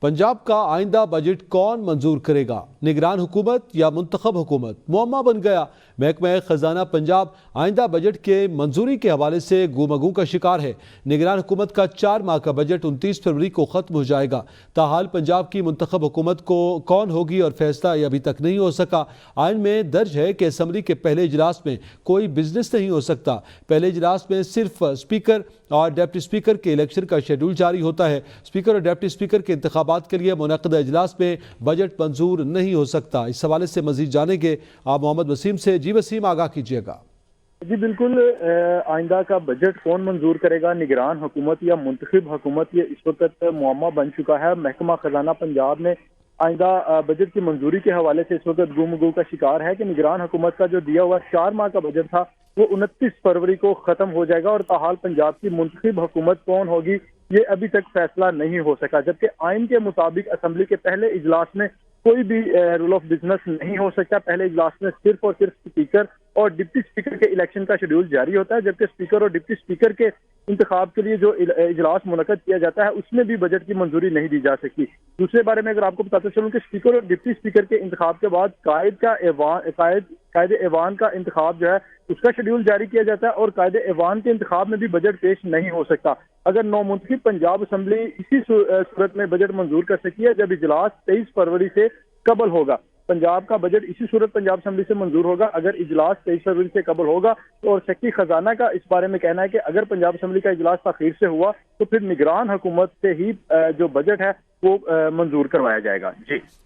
पंजाब का आइंदा बजट कौन मंजूर करेगा? निगरान हुकूमत या मुंतखब हुकूमत? मुअम्मा बन गया। महकमा खजाना पंजाब आइंदा बजट के मंजूरी के हवाले से गुमगू का शिकार है। निगरान हुकूमत का 4 माह का बजट 29 फरवरी को खत्म हो जाएगा। ताहाल पंजाब की मुंतखब हुकूमत को कौन होगी और फैसला अभी तक नहीं हो सका। आइन में दर्ज है कि असम्बली के पहले इजलास में कोई बिजनेस नहीं हो सकता। पहले इजलास में सिर्फ स्पीकर और डिप्टी स्पीकर के इलेक्शन का शेड्यूल जारी होता है। स्पीकर और डिप्टी स्पीकर के इंतखाबात के लिए मुनक़दा इजलास में बजट मंजूर नहीं हो सकता। इस हवाले से मजीद जानेंगे आप मोहम्मद वसीम से। जी वसीम, आगाह कीजिएगा। जी बिल्कुल, आइंदा का बजट कौन मंजूर करेगा, निगरान हुकूमत या मुंतखब हुकूमत, ये इस वक्त मुअम्मा बन चुका है। महकमा खजाना पंजाब ने आइंदा बजट की मंजूरी के हवाले से इस वक्त गुमगू का शिकार है कि निगरान हुकूमत का जो दिया हुआ 4 माह का बजट था वो 29 फरवरी को खत्म हो जाएगा और ताहाल पंजाब की मुंतखब हुकूमत कौन होगी ये अभी तक फैसला नहीं हो सका। जबकि आइन के मुताबिक असम्बली के पहले इजलास में कोई भी रूल ऑफ बिजनेस नहीं हो सकता। पहले इजलास में सिर्फ और सिर्फ स्पीकर और डिप्टी स्पीकर के इलेक्शन का शेड्यूल जारी होता है, जबकि स्पीकर और डिप्टी स्पीकर के इंतखाब के लिए जो इजलास मुनक़द किया जाता है उसमें भी बजट की मंजूरी नहीं दी जा सकती। दूसरे बारे में अगर आपको बताते चलूं कि स्पीकर और डिप्टी स्पीकर के इंतखाब के बाद कायदे ऐवान का इंतखाब जो है उसका शेड्यूल जारी किया जाता है और कायदे ऐवान के इंतखाब में भी बजट पेश नहीं हो सकता। अगर नौमुंतखब पंजाब असम्बली इसी सूरत में बजट मंजूर कर सकती है जब इजलास 23 फरवरी से कबल होगा। पंजाब का बजट इसी सूरत पंजाब असम्बली से मंजूर होगा अगर इजलास 23 फरवरी से कबल होगा। तो और सेक्रेटरी खजाना का इस बारे में कहना है कि अगर पंजाब असम्बली का इजलास ताखीर से हुआ तो फिर निगरान हुकूमत से ही जो बजट है वो मंजूर करवाया जाएगा। जी।